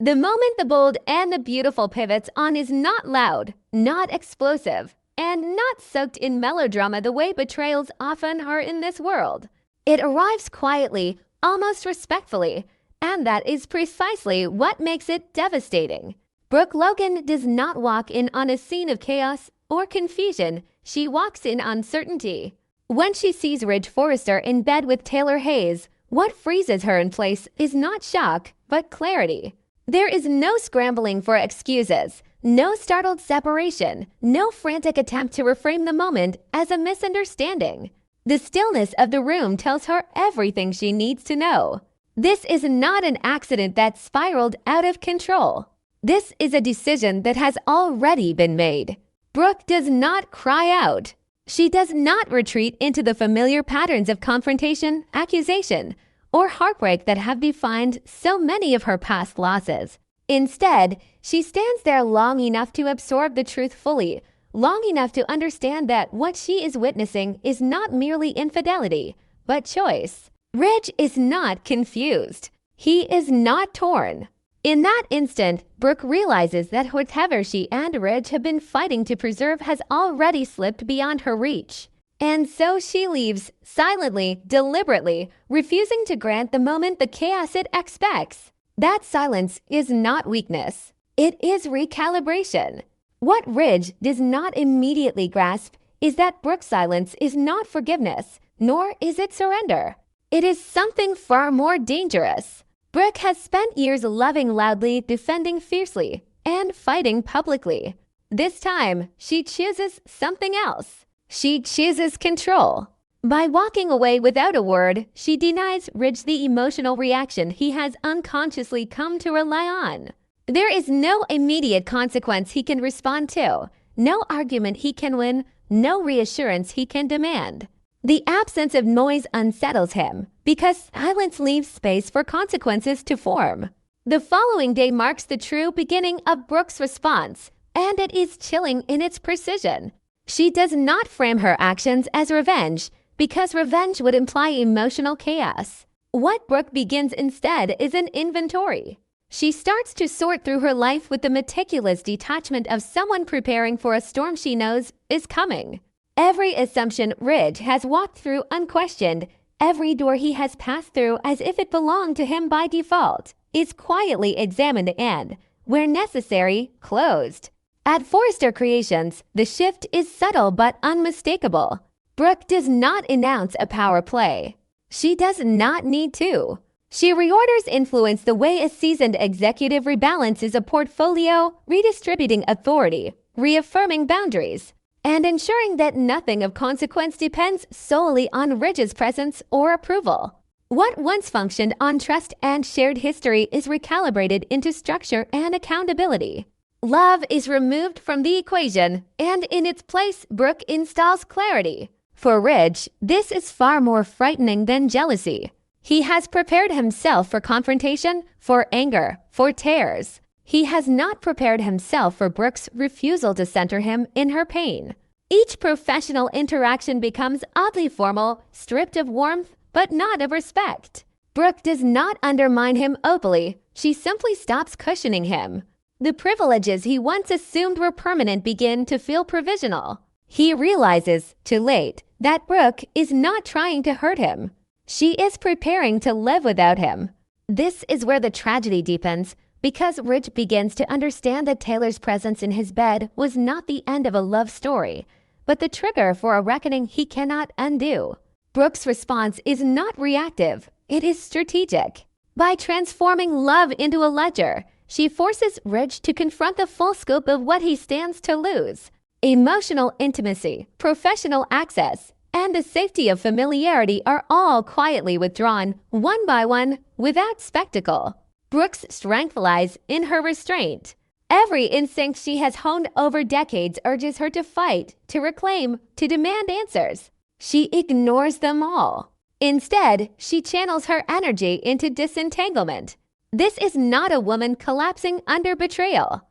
The moment the bold and the beautiful pivots on is not loud, not explosive, and not soaked in melodrama the way betrayals often are in this world. It arrives quietly, almost respectfully, and that is precisely what makes it devastating. Brooke Logan does not walk in on a scene of chaos or confusion. She walks in on certainty. When she sees Ridge Forrester in bed with Taylor Hayes, what freezes her in place is not shock, but clarity. There is no scrambling for excuses, no startled separation, no frantic attempt to reframe the moment as a misunderstanding. The stillness of the room tells her everything she needs to know. This is not an accident that spiraled out of control. This is a decision that has already been made. Brooke does not cry out. She does not retreat into the familiar patterns of confrontation, accusation, or heartbreak that have defined so many of her past losses. Instead, she stands there long enough to absorb the truth fully, long enough to understand that what she is witnessing is not merely infidelity, but choice. Ridge is not confused. He is not torn. In that instant, Brooke realizes that whatever she and Ridge have been fighting to preserve has already slipped beyond her reach. And so she leaves, silently, deliberately, refusing to grant the moment the chaos it expects. That silence is not weakness. It is recalibration. What Ridge does not immediately grasp is that Brooke's silence is not forgiveness, nor is it surrender. It is something far more dangerous. Brooke has spent years loving loudly, defending fiercely, and fighting publicly. This time, she chooses something else. She chooses control. By walking away without a word, she denies Ridge the emotional reaction he has unconsciously come to rely on. There is no immediate consequence he can respond to, no argument he can win, no reassurance he can demand. The absence of noise unsettles him, because silence leaves space for consequences to form. The following day marks the true beginning of Brooke's response, and it is chilling in its precision. She does not frame her actions as revenge, because revenge would imply emotional chaos. What Brooke begins instead is an inventory. She starts to sort through her life with the meticulous detachment of someone preparing for a storm she knows is coming. Every assumption Ridge has walked through unquestioned, every door he has passed through as if it belonged to him by default, is quietly examined and, where necessary, closed. At Forrester Creations, the shift is subtle but unmistakable. Brooke does not announce a power play. She does not need to. She reorders influence the way a seasoned executive rebalances a portfolio, redistributing authority, reaffirming boundaries, and ensuring that nothing of consequence depends solely on Ridge's presence or approval. What once functioned on trust and shared history is recalibrated into structure and accountability. Love is removed from the equation, and in its place, Brooke installs clarity. For Ridge, this is far more frightening than jealousy. He has prepared himself for confrontation, for anger, for tears. He has not prepared himself for Brooke's refusal to center him in her pain. Each professional interaction becomes oddly formal, stripped of warmth, but not of respect. Brooke does not undermine him openly. She simply stops cushioning him. The privileges he once assumed were permanent begin to feel provisional. He realizes, too late, that Brooke is not trying to hurt him. She is preparing to live without him. This is where the tragedy deepens, because Ridge begins to understand that Taylor's presence in his bed was not the end of a love story, but the trigger for a reckoning he cannot undo. Brooke's response is not reactive, it is strategic. By transforming love into a ledger, she forces Ridge to confront the full scope of what he stands to lose. Emotional intimacy, professional access, and the safety of familiarity are all quietly withdrawn, one by one, without spectacle. Brooke's strength lies in her restraint. Every instinct she has honed over decades urges her to fight, to reclaim, to demand answers. She ignores them all. Instead, she channels her energy into disentanglement. This is not a woman collapsing under betrayal.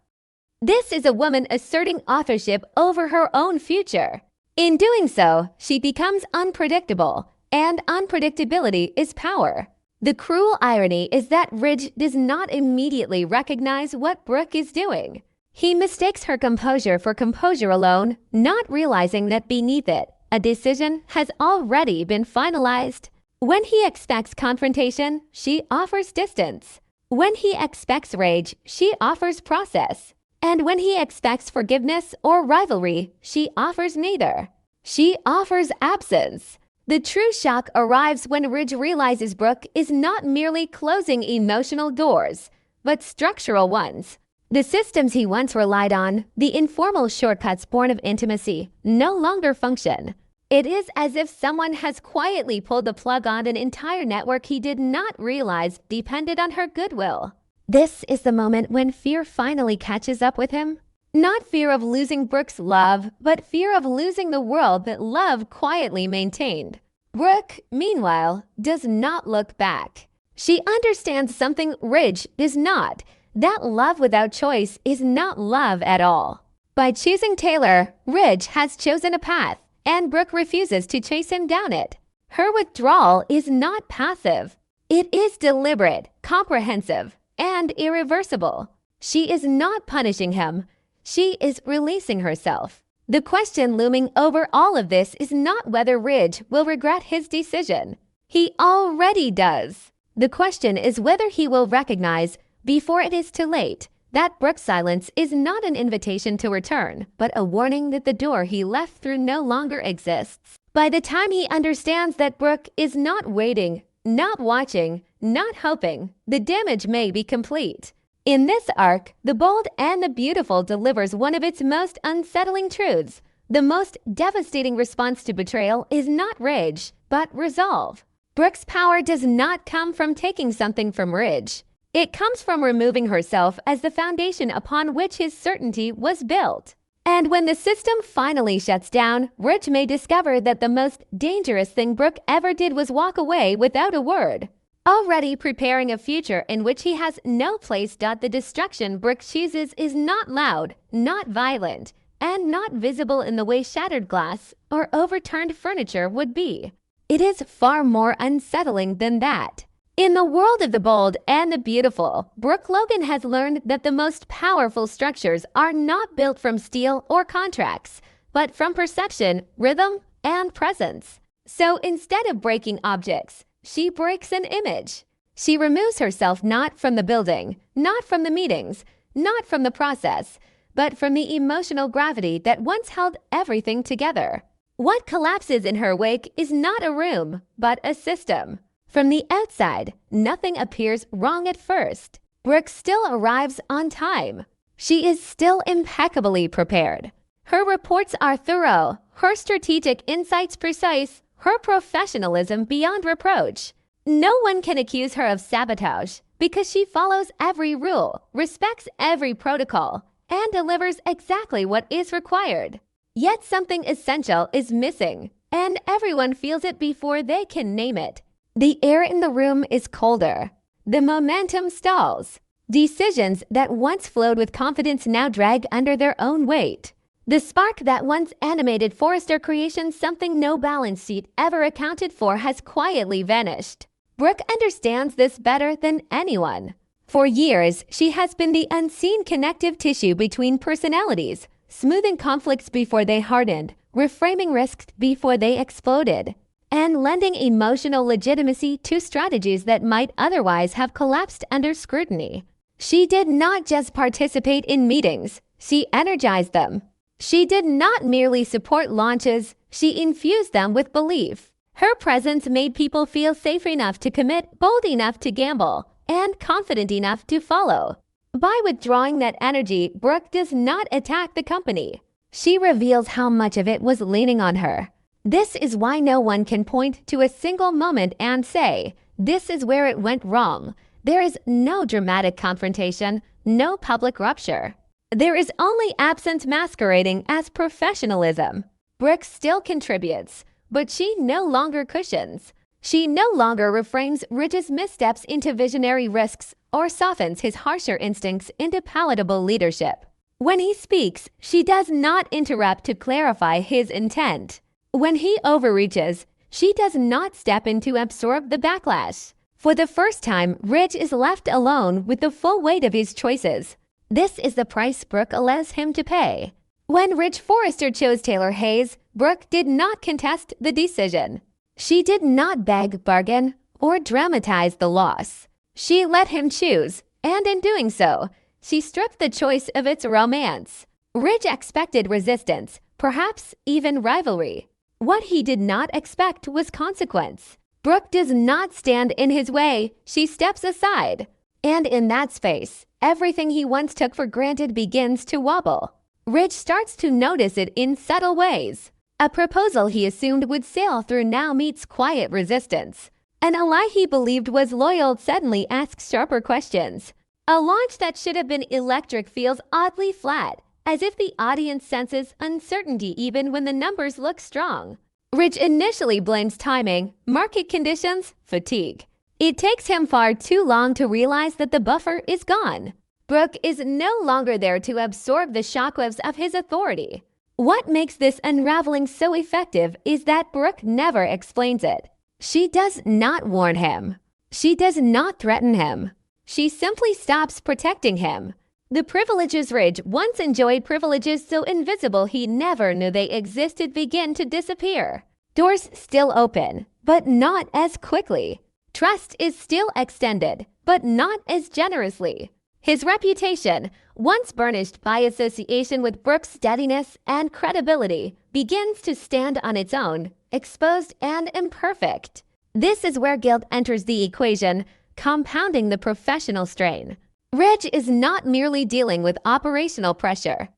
This is a woman asserting authorship over her own future. In doing so, she becomes unpredictable, and unpredictability is power. The cruel irony is that Ridge does not immediately recognize what Brooke is doing. He mistakes her composure for composure alone, not realizing that beneath it, a decision has already been finalized. When he expects confrontation, she offers distance. When he expects rage, she offers process. And when he expects forgiveness or rivalry, she offers neither. She offers absence. The true shock arrives when Ridge realizes Brooke is not merely closing emotional doors, but structural ones. The systems he once relied on, the informal shortcuts born of intimacy, no longer function. It is as if someone has quietly pulled the plug on an entire network he did not realize depended on her goodwill. This is the moment when fear finally catches up with him. Not fear of losing Brooke's love, but fear of losing the world that love quietly maintained. Brooke, meanwhile, does not look back. She understands something Ridge does not. That love without choice is not love at all. By choosing Taylor, Ridge has chosen a path, and Brooke refuses to chase him down it. Her withdrawal is not passive. It is deliberate, comprehensive, and irreversible. She is not punishing him. She is releasing herself. The question looming over all of this is not whether Ridge will regret his decision. He already does. The question is whether he will recognize, before it is too late, that Brooke's silence is not an invitation to return, but a warning that the door he left through no longer exists. By the time he understands that Brooke is not waiting, not watching, not hoping, the damage may be complete. In this arc, The Bold and the Beautiful delivers one of its most unsettling truths. The most devastating response to betrayal is not rage, but resolve. Brooke's power does not come from taking something from Ridge. It comes from removing herself as the foundation upon which his certainty was built. And when the system finally shuts down, Ridge may discover that the most dangerous thing Brooke ever did was walk away without a word. Already preparing a future in which he has no place. The destruction Brooke chooses is not loud, not violent, and not visible in the way shattered glass or overturned furniture would be. It is far more unsettling than that. In the world of The Bold and the Beautiful, Brooke Logan has learned that the most powerful structures are not built from steel or contracts, but from perception, rhythm, and presence. So instead of breaking objects, she breaks an image. She removes herself not from the building, not from the meetings, not from the process, but from the emotional gravity that once held everything together. What collapses in her wake is not a room, but a system. From the outside, nothing appears wrong at first. Brooke still arrives on time. She is still impeccably prepared. Her reports are thorough, her strategic insights precise, her professionalism beyond reproach. No one can accuse her of sabotage because she follows every rule, respects every protocol, and delivers exactly what is required. Yet something essential is missing, and everyone feels it before they can name it. The air in the room is colder. The momentum stalls. Decisions that once flowed with confidence now drag under their own weight. The spark that once animated Forrester Creations, something no balance sheet ever accounted for, has quietly vanished. Brooke understands this better than anyone. For years, she has been the unseen connective tissue between personalities, smoothing conflicts before they hardened, reframing risks before they exploded, and lending emotional legitimacy to strategies that might otherwise have collapsed under scrutiny. She did not just participate in meetings, she energized them. She did not merely support launches, she infused them with belief. Her presence made people feel safe enough to commit, bold enough to gamble, and confident enough to follow. By withdrawing that energy, Brooke does not attack the company. She reveals how much of it was leaning on her. This is why no one can point to a single moment and say, this is where it went wrong. There is no dramatic confrontation, no public rupture. There is only absence masquerading as professionalism. Brooke still contributes, but she no longer cushions. She no longer reframes Ridge's missteps into visionary risks or softens his harsher instincts into palatable leadership. When he speaks, she does not interrupt to clarify his intent. When he overreaches, she does not step in to absorb the backlash. For the first time, Ridge is left alone with the full weight of his choices. This is the price Brooke allows him to pay. When Ridge Forrester chose Taylor Hayes, Brooke did not contest the decision. She did not beg, bargain, or dramatize the loss. She let him choose, and in doing so, she stripped the choice of its romance. Ridge expected resistance, perhaps even rivalry. What he did not expect was consequence. Brooke does not stand in his way, she steps aside. And in that space, everything he once took for granted begins to wobble. Ridge starts to notice it in subtle ways. A proposal he assumed would sail through now meets quiet resistance. An ally he believed was loyal suddenly asks sharper questions. A launch that should have been electric feels oddly flat, as if the audience senses uncertainty even when the numbers look strong. Ridge initially blames timing, market conditions, fatigue. It takes him far too long to realize that the buffer is gone. Brooke is no longer there to absorb the shockwaves of his authority. What makes this unraveling so effective is that Brooke never explains it. She does not warn him. She does not threaten him. She simply stops protecting him. The privileges Ridge once enjoyed, privileges so invisible he never knew they existed, begin to disappear. Doors still open, but not as quickly. Trust is still extended, but not as generously. His reputation, once burnished by association with Brooke's steadiness and credibility, begins to stand on its own, exposed and imperfect. This is where guilt enters the equation, compounding the professional strain. Ridge is not merely dealing with operational pressure.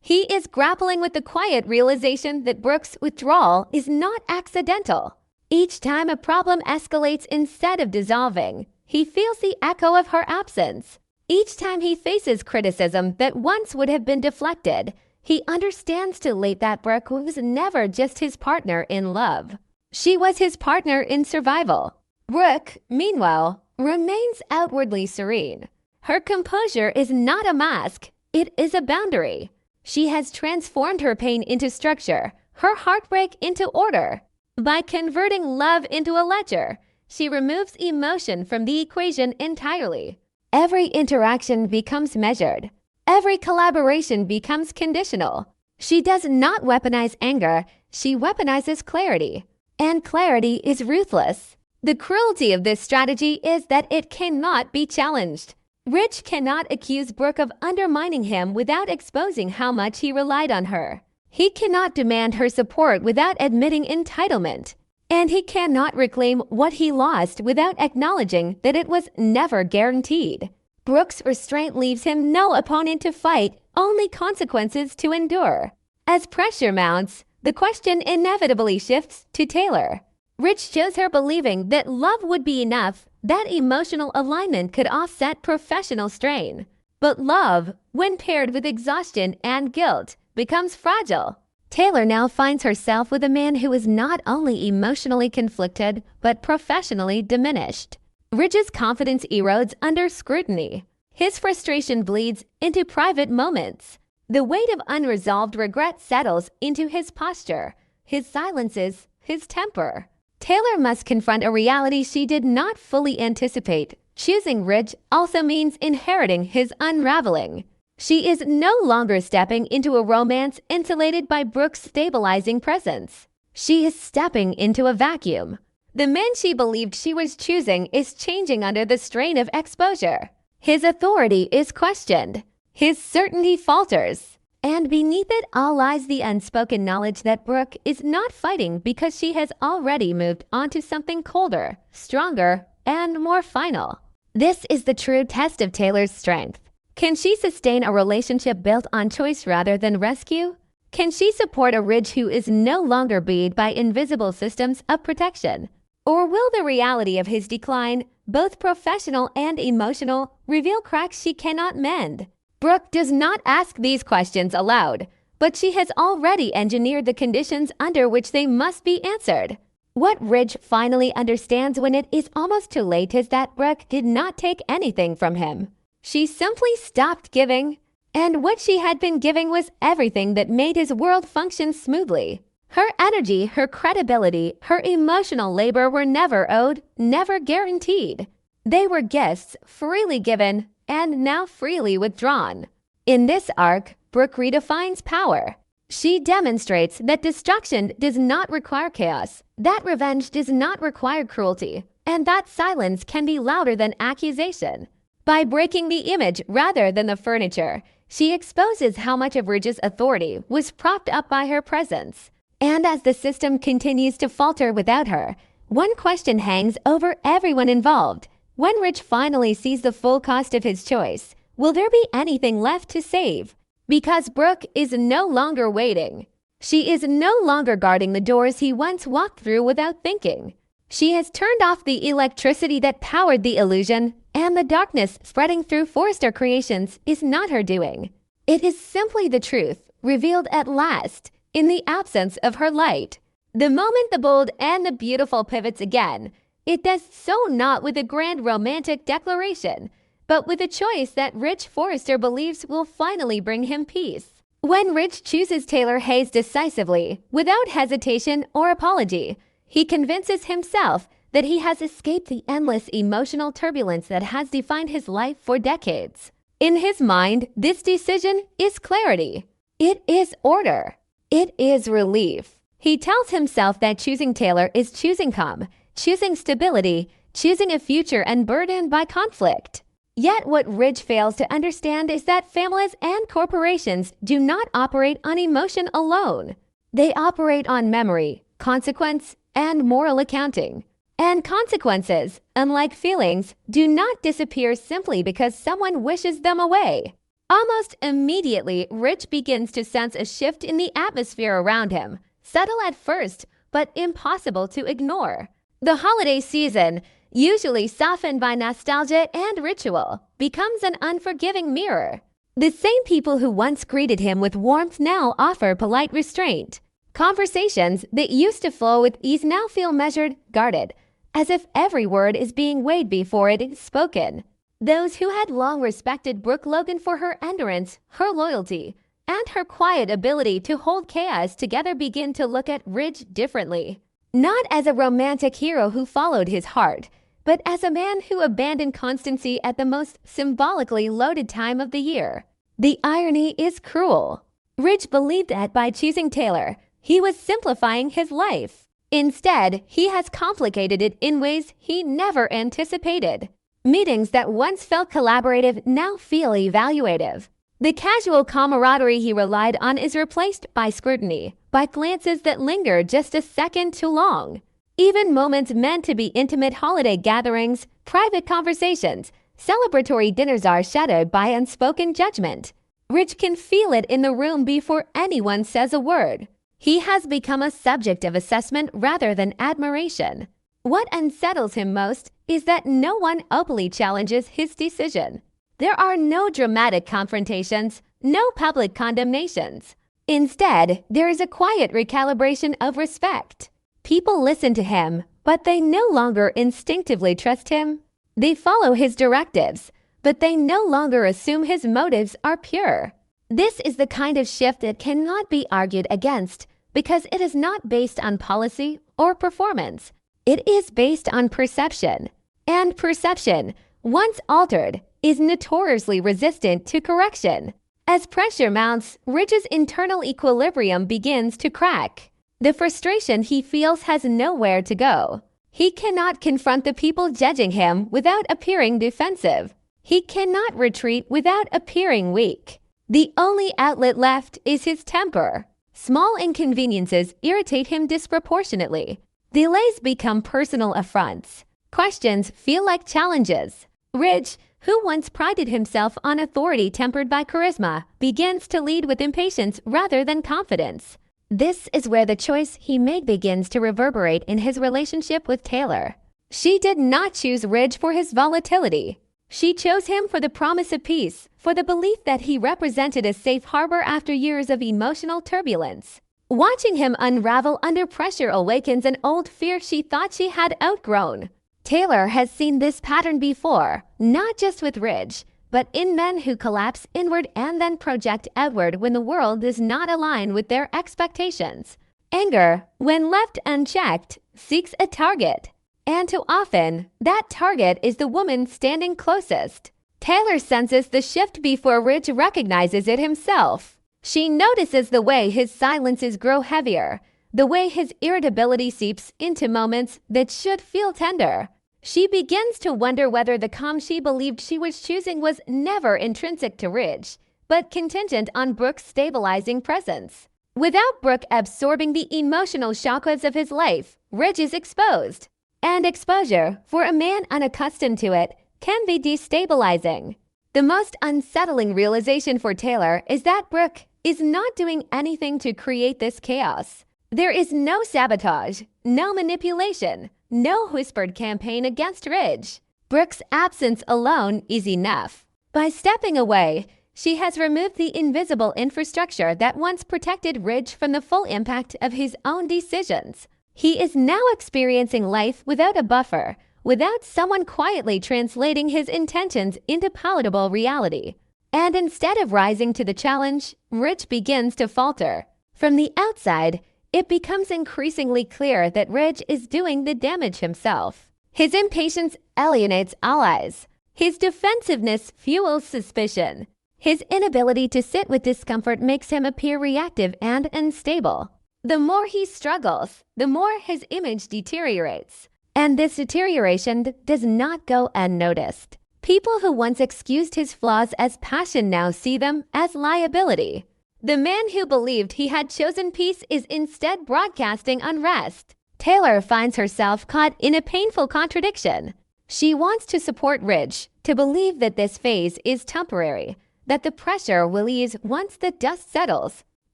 He is grappling with the quiet realization that Brooke's withdrawal is not accidental. Each time a problem escalates instead of dissolving, he feels the echo of her absence. Each time he faces criticism that once would have been deflected, he understands too late that Brooke was never just his partner in love. She was his partner in survival. Brooke, meanwhile, remains outwardly serene. Her composure is not a mask, it is a boundary. She has transformed her pain into structure, her heartbreak into order. By converting love into a ledger, she removes emotion from the equation entirely. Every interaction becomes measured. Every collaboration becomes conditional. She does not weaponize anger, she weaponizes clarity. And clarity is ruthless. The cruelty of this strategy is that it cannot be challenged. Ridge cannot accuse Brooke of undermining him without exposing how much he relied on her. He cannot demand her support without admitting entitlement. And he cannot reclaim what he lost without acknowledging that it was never guaranteed. Brooke's restraint leaves him no opponent to fight, only consequences to endure. As pressure mounts, the question inevitably shifts to Taylor. Ridge shows her believing that love would be enough, that emotional alignment could offset professional strain. But love, when paired with exhaustion and guilt, becomes fragile. Taylor now finds herself with a man who is not only emotionally conflicted, but professionally diminished. Ridge's confidence erodes under scrutiny. His frustration bleeds into private moments. The weight of unresolved regret settles into his posture, his silences, his temper. Taylor must confront a reality she did not fully anticipate. Choosing Ridge also means inheriting his unraveling. She is no longer stepping into a romance insulated by Brooke's stabilizing presence. She is stepping into a vacuum. The man she believed she was choosing is changing under the strain of exposure. His authority is questioned. His certainty falters. And beneath it all lies the unspoken knowledge that Brooke is not fighting because she has already moved on to something colder, stronger, and more final. This is the true test of Taylor's strength. Can she sustain a relationship built on choice rather than rescue? Can she support a Ridge who is no longer buoyed by invisible systems of protection? Or will the reality of his decline, both professional and emotional, reveal cracks she cannot mend? Brooke does not ask these questions aloud, but she has already engineered the conditions under which they must be answered. What Ridge finally understands when it is almost too late is that Brooke did not take anything from him. She simply stopped giving, and what she had been giving was everything that made his world function smoothly. Her energy, her credibility, her emotional labor were never owed, never guaranteed. They were gifts freely given and now freely withdrawn. In this arc, Brooke redefines power. She demonstrates that destruction does not require chaos, that revenge does not require cruelty, and that silence can be louder than accusation. By breaking the image rather than the furniture, she exposes how much of Ridge's authority was propped up by her presence. And as the system continues to falter without her, one question hangs over everyone involved. When Ridge finally sees the full cost of his choice, will there be anything left to save? Because Brooke is no longer waiting. She is no longer guarding the doors he once walked through without thinking. She has turned off the electricity that powered the illusion, and the darkness spreading through Forrester Creations is not her doing. It is simply the truth, revealed at last, in the absence of her light. The moment the bold and the beautiful pivots again, it does so not with a grand romantic declaration, but with a choice that Ridge Forrester believes will finally bring him peace. When Ridge chooses Taylor Hayes decisively, without hesitation or apology, he convinces himself that he has escaped the endless emotional turbulence that has defined his life for decades. In his mind, this decision is clarity. It is order. It is relief. He tells himself that choosing Taylor is choosing calm, choosing stability, choosing a future unburdened by conflict. Yet what Ridge fails to understand is that families and corporations do not operate on emotion alone. They operate on memory, consequence, and moral accounting. And consequences, unlike feelings, do not disappear simply because someone wishes them away. Almost immediately, Ridge begins to sense a shift in the atmosphere around him, subtle at first, but impossible to ignore. The holiday season, usually softened by nostalgia and ritual, becomes an unforgiving mirror. The same people who once greeted him with warmth now offer polite restraint. Conversations that used to flow with ease now feel measured, guarded, as if every word is being weighed before it is spoken. Those who had long respected Brooke Logan for her endurance, her loyalty, and her quiet ability to hold chaos together begin to look at Ridge differently. Not as a romantic hero who followed his heart, but as a man who abandoned constancy at the most symbolically loaded time of the year. The irony is cruel. Ridge believed that by choosing Taylor, he was simplifying his life. Instead, he has complicated it in ways he never anticipated. Meetings that once felt collaborative now feel evaluative. The casual camaraderie he relied on is replaced by scrutiny, by glances that linger just a second too long. Even moments meant to be intimate holiday gatherings, private conversations, celebratory dinners are shadowed by unspoken judgment. Ridge can feel it in the room before anyone says a word. He has become a subject of assessment rather than admiration. What unsettles him most is that no one openly challenges his decision. There are no dramatic confrontations, no public condemnations. Instead, there is a quiet recalibration of respect. People listen to him, but they no longer instinctively trust him. They follow his directives, but they no longer assume his motives are pure. This is the kind of shift that cannot be argued against because it is not based on policy or performance. It is based on perception. And perception, once altered, is notoriously resistant to correction. As pressure mounts, Ridge's internal equilibrium begins to crack. The frustration he feels has nowhere to go. He cannot confront the people judging him without appearing defensive. He cannot retreat without appearing weak. The only outlet left is his temper. Small inconveniences irritate him disproportionately. Delays become personal affronts. Questions feel like challenges. Ridge, who once prided himself on authority tempered by charisma, begins to lead with impatience rather than confidence. This is where the choice he made begins to reverberate in his relationship with Taylor. She did not choose Ridge for his volatility. She chose him for the promise of peace, for the belief that he represented a safe harbor after years of emotional turbulence. Watching him unravel under pressure awakens an old fear she thought she had outgrown. Taylor has seen this pattern before, not just with Ridge, but in men who collapse inward and then project outward when the world does not align with their expectations. Anger, when left unchecked, seeks a target. And too often, that target is the woman standing closest. Taylor senses the shift before Ridge recognizes it himself. She notices the way his silences grow heavier, the way his irritability seeps into moments that should feel tender. She begins to wonder whether the calm she believed she was choosing was never intrinsic to Ridge, but contingent on Brooke's stabilizing presence. Without Brooke absorbing the emotional shockwaves of his life, Ridge is exposed. And exposure, for a man unaccustomed to it, can be destabilizing. The most unsettling realization for Taylor is that Brooke is not doing anything to create this chaos. There is no sabotage, no manipulation, no whispered campaign against Ridge. Brooke's absence alone is enough. By stepping away, she has removed the invisible infrastructure that once protected Ridge from the full impact of his own decisions. He is now experiencing life without a buffer, without someone quietly translating his intentions into palatable reality. And instead of rising to the challenge, Ridge begins to falter. From the outside, it becomes increasingly clear that Ridge is doing the damage himself. His impatience alienates allies. His defensiveness fuels suspicion. His inability to sit with discomfort makes him appear reactive and unstable. The more he struggles, the more his image deteriorates. And this deterioration does not go unnoticed. People who once excused his flaws as passion now see them as liability. The man who believed he had chosen peace is instead broadcasting unrest. Taylor finds herself caught in a painful contradiction. She wants to support Ridge, to believe that this phase is temporary, that the pressure will ease once the dust settles.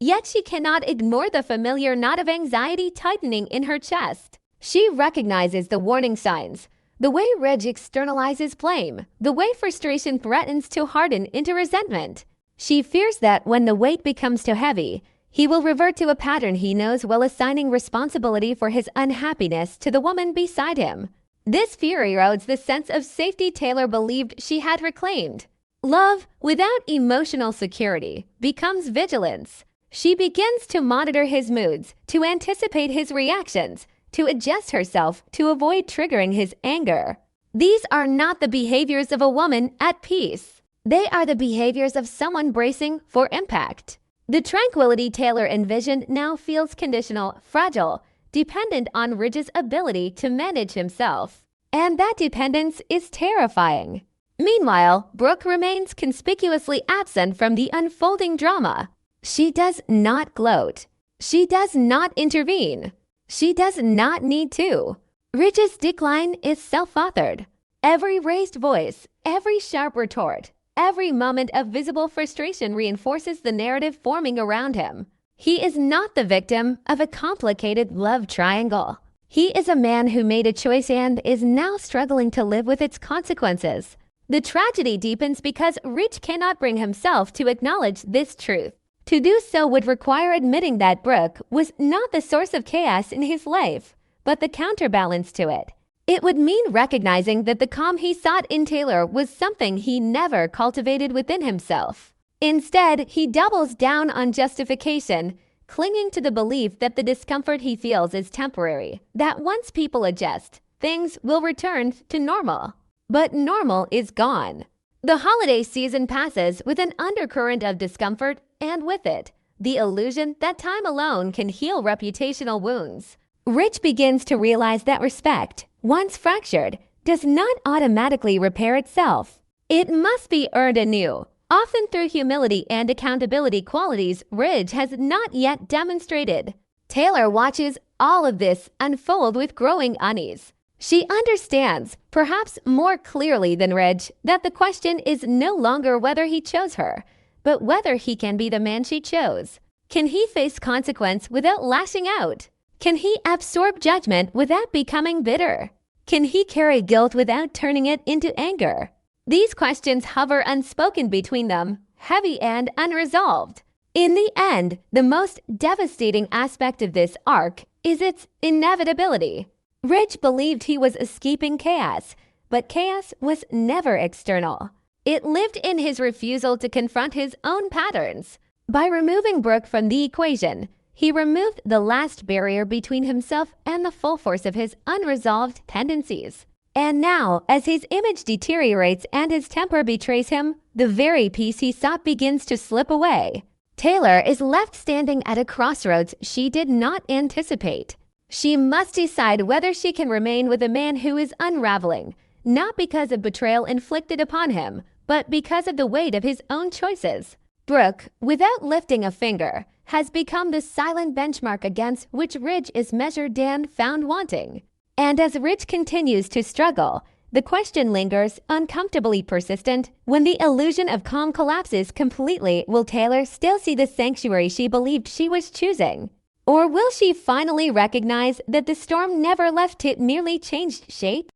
Yet she cannot ignore the familiar knot of anxiety tightening in her chest. She recognizes the warning signs, the way Ridge externalizes blame, the way frustration threatens to harden into resentment. She fears that when the weight becomes too heavy, he will revert to a pattern he knows while assigning responsibility for his unhappiness to the woman beside him. This fear erodes the sense of safety Taylor believed she had reclaimed. Love without emotional security becomes vigilance. She begins to monitor his moods, to anticipate his reactions, to adjust herself to avoid triggering his anger. These are not the behaviors of a woman at peace. They are the behaviors of someone bracing for impact. The tranquility Taylor envisioned now feels conditional, fragile, dependent on Ridge's ability to manage himself. And that dependence is terrifying. Meanwhile, Brooke remains conspicuously absent from the unfolding drama. She does not gloat. She does not intervene. She does not need to. Ridge's decline is self-authored. Every raised voice, every sharp retort, every moment of visible frustration reinforces the narrative forming around him. He is not the victim of a complicated love triangle. He is a man who made a choice and is now struggling to live with its consequences. The tragedy deepens because Ridge cannot bring himself to acknowledge this truth. To do so would require admitting that Brooke was not the source of chaos in his life, but the counterbalance to it. It would mean recognizing that the calm he sought in Taylor was something he never cultivated within himself. Instead, he doubles down on justification, clinging to the belief that the discomfort he feels is temporary, that once people adjust, things will return to normal. But normal is gone. The holiday season passes with an undercurrent of discomfort, and with it, the illusion that time alone can heal reputational wounds. Ridge begins to realize that respect, once fractured, does not automatically repair itself. It must be earned anew, often through humility and accountability qualities Ridge has not yet demonstrated. Taylor watches all of this unfold with growing unease. She understands, perhaps more clearly than Ridge, that the question is no longer whether he chose her, but whether he can be the man she chose. Can he face consequence without lashing out? Can he absorb judgment without becoming bitter? Can he carry guilt without turning it into anger? These questions hover unspoken between them, heavy and unresolved. In the end, the most devastating aspect of this arc is its inevitability. Ridge believed he was escaping chaos, but chaos was never external. It lived in his refusal to confront his own patterns. By removing Brooke from the equation, He removed the last barrier between himself and the full force of his unresolved tendencies. And now, as his image deteriorates and his temper betrays him, the very peace he sought begins to slip away. Taylor is left standing at a crossroads she did not anticipate. She must decide whether she can remain with a man who is unraveling, not because of betrayal inflicted upon him, but because of the weight of his own choices. Brooke, without lifting a finger, has become the silent benchmark against which Ridge is measured and found wanting. And as Ridge continues to struggle, the question lingers, uncomfortably persistent. When the illusion of calm collapses completely, will Taylor still see the sanctuary she believed she was choosing? Or will she finally recognize that the storm never left, it merely changed shape?